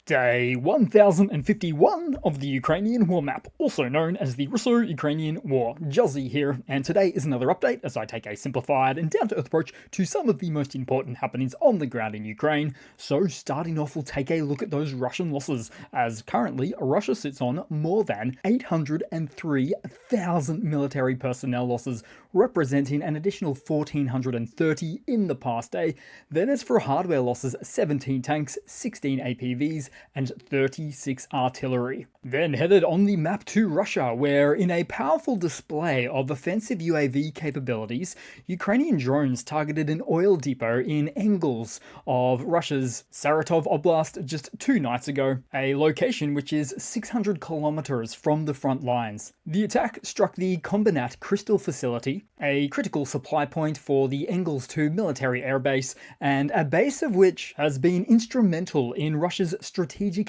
Day 1051 of the Ukrainian War Map, also known as the Russo-Ukrainian War. Juzzie here, and today is another update as I take a simplified and down-to-earth approach to some of the most important happenings on the ground in Ukraine. So starting off, we'll take a look at those Russian losses, as currently Russia sits on more than 803,000 military personnel losses, representing an additional 1,430 in the past day. Then as for hardware losses, 17 tanks, 16 APVs, and 36 artillery. Then headed on the map to Russia, where in a powerful display of offensive UAV capabilities, Ukrainian drones targeted an oil depot in Engels of Russia's Saratov Oblast just 2 nights ago, a location which is 600 kilometers from the front lines. The attack struck the Kombinat Crystal facility, a critical supply point for the Engels 2 military airbase, and a base of which has been instrumental in Russia's strategic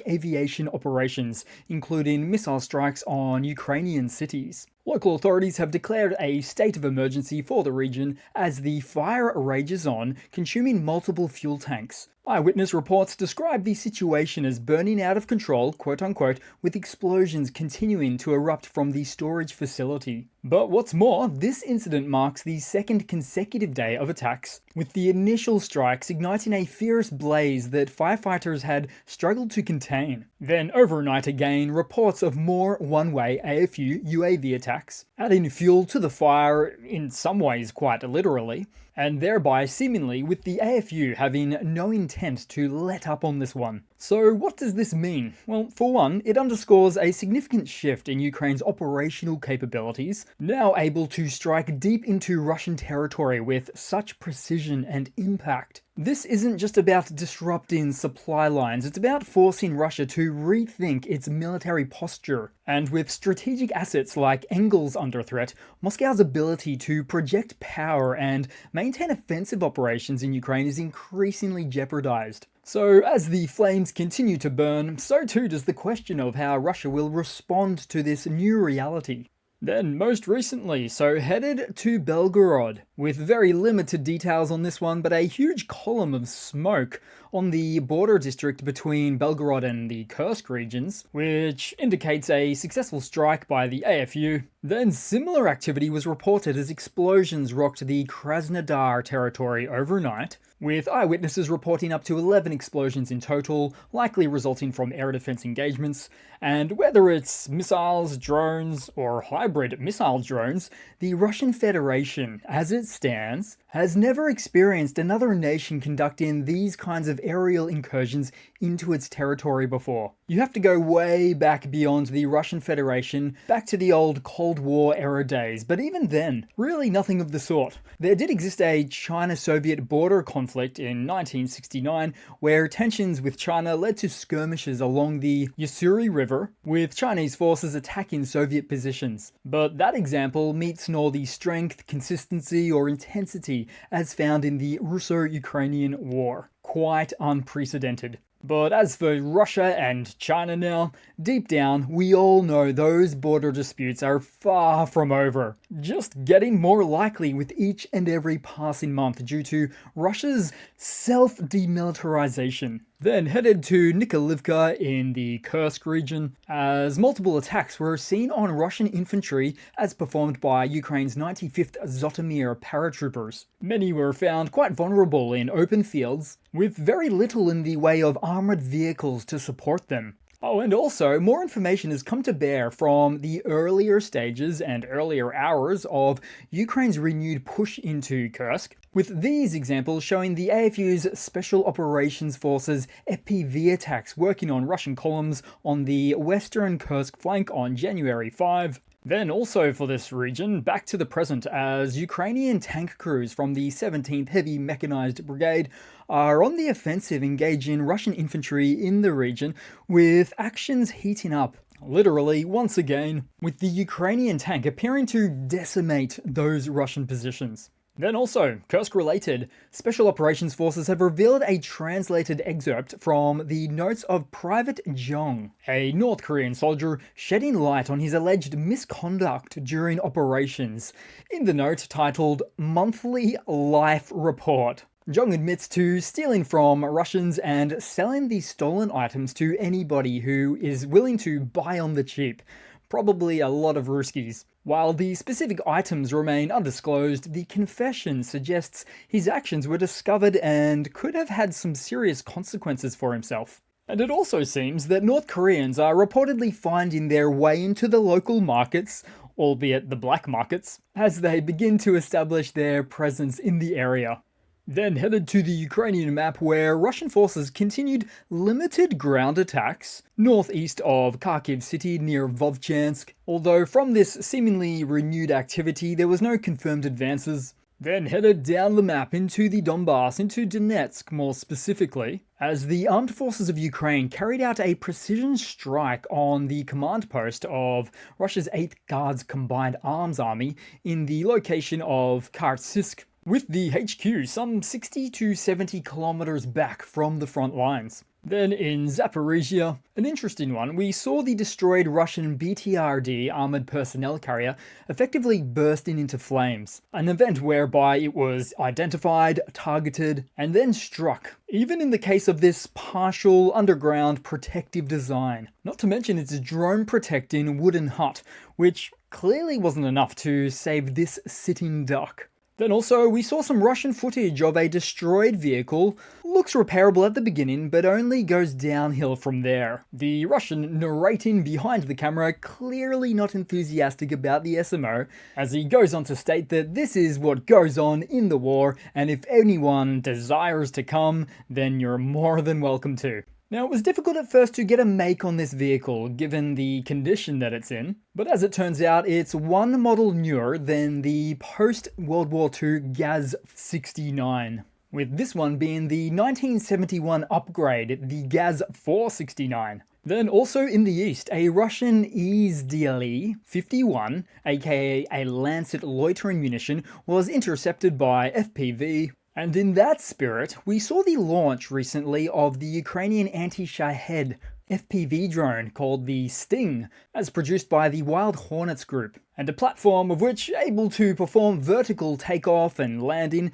aviation operations, including missile strikes on Ukrainian cities. Local authorities have declared a state of emergency for the region as the fire rages on, consuming multiple fuel tanks. Eyewitness reports describe the situation as burning out of control, quote-unquote, with explosions continuing to erupt from the storage facility. But what's more, this incident marks the second consecutive day of attacks, with the initial strikes igniting a fierce blaze that firefighters had struggled to contain. Then overnight again, reports of more one-way AFU UAV attacks, adding fuel to the fire, in some ways quite literally, and thereby seemingly with the AFU having no intent to let up on this one. So what does this mean? Well, for one, it underscores a significant shift in Ukraine's operational capabilities, now able to strike deep into Russian territory with such precision and impact. This isn't just about disrupting supply lines, it's about forcing Russia to rethink its military posture. And with strategic assets like Engels under threat, Moscow's ability to project power and maintain offensive operations in Ukraine is increasingly jeopardized. So as the flames continue to burn, so too does the question of how Russia will respond to this new reality. Then, most recently, so headed to Belgorod, with very limited details on this one, but a huge column of smoke on the border district between Belgorod and the Kursk regions, which indicates a successful strike by the AFU. Then similar activity was reported as explosions rocked the Krasnodar territory overnight, with eyewitnesses reporting up to 11 explosions in total, likely resulting from air defense engagements. And whether it's missiles, drones, or hybrid missile drones, the Russian Federation, as it stands, has never experienced another nation conducting these kinds of aerial incursions into its territory before. You have to go way back beyond the Russian Federation, back to the old Cold War era days, but even then, really nothing of the sort. There did exist a China-Soviet border conflict in 1969, where tensions with China led to skirmishes along the Ussuri River, with Chinese forces attacking Soviet positions. But that example meets nor the strength, consistency, or intensity as found in the Russo-Ukrainian War. Quite unprecedented. But as for Russia and China now, deep down, we all know those border disputes are far from over. Just getting more likely with each and every passing month due to Russia's self-demilitarization. Then headed to Nikolaivka in the Kursk region, as multiple attacks were seen on Russian infantry as performed by Ukraine's 95th Zhytomyr paratroopers. Many were found quite vulnerable in open fields, with very little in the way of armored vehicles to support them. Oh, and also, more information has come to bear from the earlier stages and earlier hours of Ukraine's renewed push into Kursk, with these examples showing the AFU's Special Operations Forces FPV attacks working on Russian columns on the western Kursk flank on January 5. Then also for this region, back to the present, as Ukrainian tank crews from the 17th Heavy Mechanized Brigade are on the offensive engaging Russian infantry in the region, with actions heating up. Literally, once again, with the Ukrainian tank appearing to decimate those Russian positions. Then also, Kursk-related, Special Operations Forces have revealed a translated excerpt from the notes of Private Jong, a North Korean soldier shedding light on his alleged misconduct during operations, in the note titled Monthly Life Report. Zhong admits to stealing from Russians and selling the stolen items to anybody who is willing to buy on the cheap. Probably a lot of Ruskies. While the specific items remain undisclosed, the confession suggests his actions were discovered and could have had some serious consequences for himself. And it also seems that North Koreans are reportedly finding their way into the local markets, albeit the black markets, as they begin to establish their presence in the area. Then headed to the Ukrainian map, where Russian forces continued limited ground attacks northeast of Kharkiv city near Vovchansk, although from this seemingly renewed activity there was no confirmed advances. Then headed down the map into the Donbass, into Donetsk more specifically, as the armed forces of Ukraine carried out a precision strike on the command post of Russia's 8th Guards Combined Arms Army in the location of Kursk, with the HQ some 60 to 70 kilometers back from the front lines. Then in Zaporizhia, an interesting one, we saw the destroyed Russian BTRD armoured personnel carrier effectively bursting into flames, an event whereby it was identified, targeted, and then struck, even in the case of this partial underground protective design. Not to mention its drone-protecting wooden hut, which clearly wasn't enough to save this sitting duck. Then also, we saw some Russian footage of a destroyed vehicle. Looks repairable at the beginning, but only goes downhill from there. The Russian narrating behind the camera clearly not enthusiastic about the SMO, as he goes on to state that this is what goes on in the war, and if anyone desires to come, then you're more than welcome to. Now, it was difficult at first to get a make on this vehicle, given the condition that it's in, but as it turns out, it's one model newer than the post-World War II Gaz 69, with this one being the 1971 upgrade, the Gaz 469. Then also in the east, a Russian Izdaili 51, aka a Lancet loitering munition, was intercepted by FPV. And in that spirit, we saw the launch recently of the Ukrainian anti-Shahed FPV drone called the Sting, as produced by the Wild Hornets group, and a platform of which able to perform vertical takeoff and landing,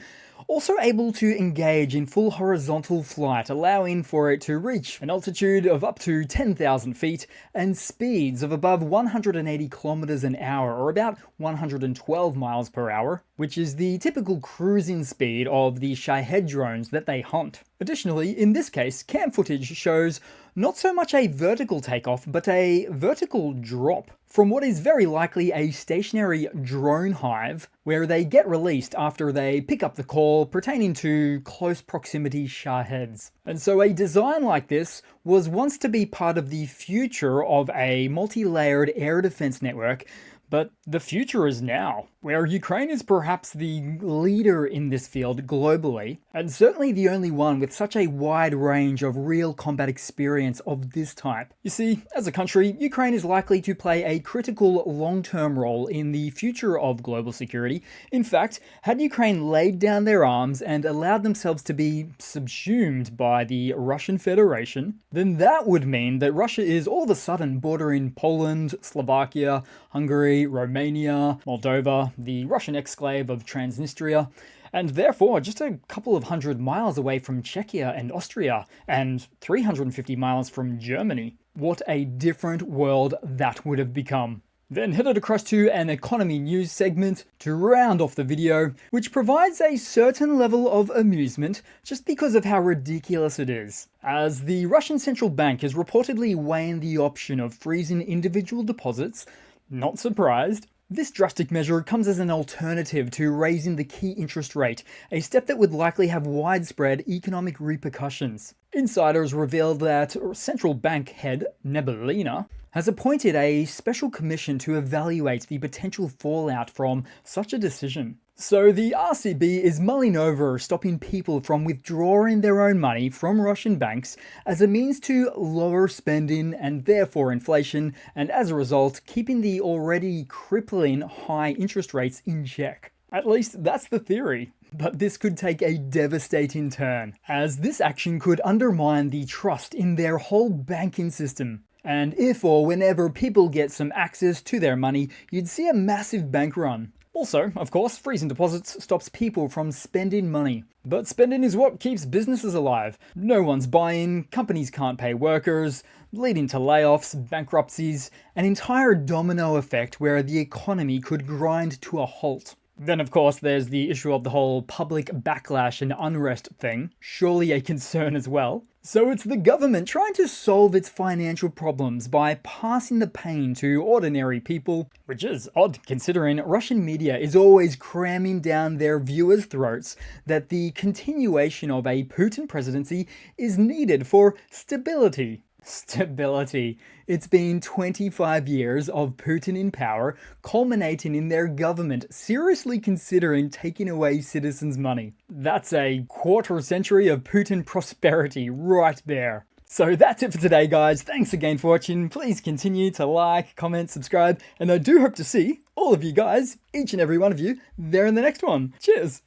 also able to engage in full horizontal flight, allowing for it to reach an altitude of up to 10,000 feet and speeds of above 180 kilometers an hour, or about 112 miles per hour, which is the typical cruising speed of the Shahed drones that they hunt. Additionally, in this case, cam footage shows not so much a vertical takeoff, but a vertical drop from what is very likely a stationary drone hive, where they get released after they pick up the call pertaining to close proximity Shaheds. And so a design like this was once to be part of the future of a multi-layered air defense network, but the future is now, where Ukraine is perhaps the leader in this field globally, and certainly the only one with such a wide range of real combat experience of this type. You see, as a country, Ukraine is likely to play a critical long-term role in the future of global security. In fact, had Ukraine laid down their arms and allowed themselves to be subsumed by the Russian Federation, then that would mean that Russia is all of a sudden bordering Poland, Slovakia, Hungary, Romania, Moldova, the Russian exclave of Transnistria, and therefore just a couple of hundred miles away from Czechia and Austria, and 350 miles from Germany. What a different world that would have become. Then headed across to an economy news segment to round off the video, which provides a certain level of amusement just because of how ridiculous it is. As the Russian central bank is reportedly weighing the option of freezing individual deposits, not surprised, this drastic measure comes as an alternative to raising the key interest rate, a step that would likely have widespread economic repercussions. Insiders revealed that central bank head Nebelina has appointed a special commission to evaluate the potential fallout from such a decision. So the RCB is mulling over stopping people from withdrawing their own money from Russian banks as a means to lower spending and therefore inflation, and as a result keeping the already crippling high interest rates in check. At least that's the theory. But this could take a devastating turn, as this action could undermine the trust in their whole banking system. And if or whenever people get some access to their money, you'd see a massive bank run. Also, of course, freezing deposits stops people from spending money. But spending is what keeps businesses alive. No one's buying, companies can't pay workers, leading to layoffs, bankruptcies, an entire domino effect where the economy could grind to a halt. Then, of course, there's the issue of the whole public backlash and unrest thing, surely a concern as well. So it's the government trying to solve its financial problems by passing the pain to ordinary people, which is odd considering Russian media is always cramming down their viewers' throats that the continuation of a Putin presidency is needed for stability. Stability. It's been 25 years of Putin in power, culminating in their government seriously considering taking away citizens' money. That's a quarter century of Putin prosperity right there. So that's it for today, guys. Thanks again for watching. Please continue to like, comment, subscribe, and I do hope to see all of you guys, each and every one of you, there in the next one. Cheers!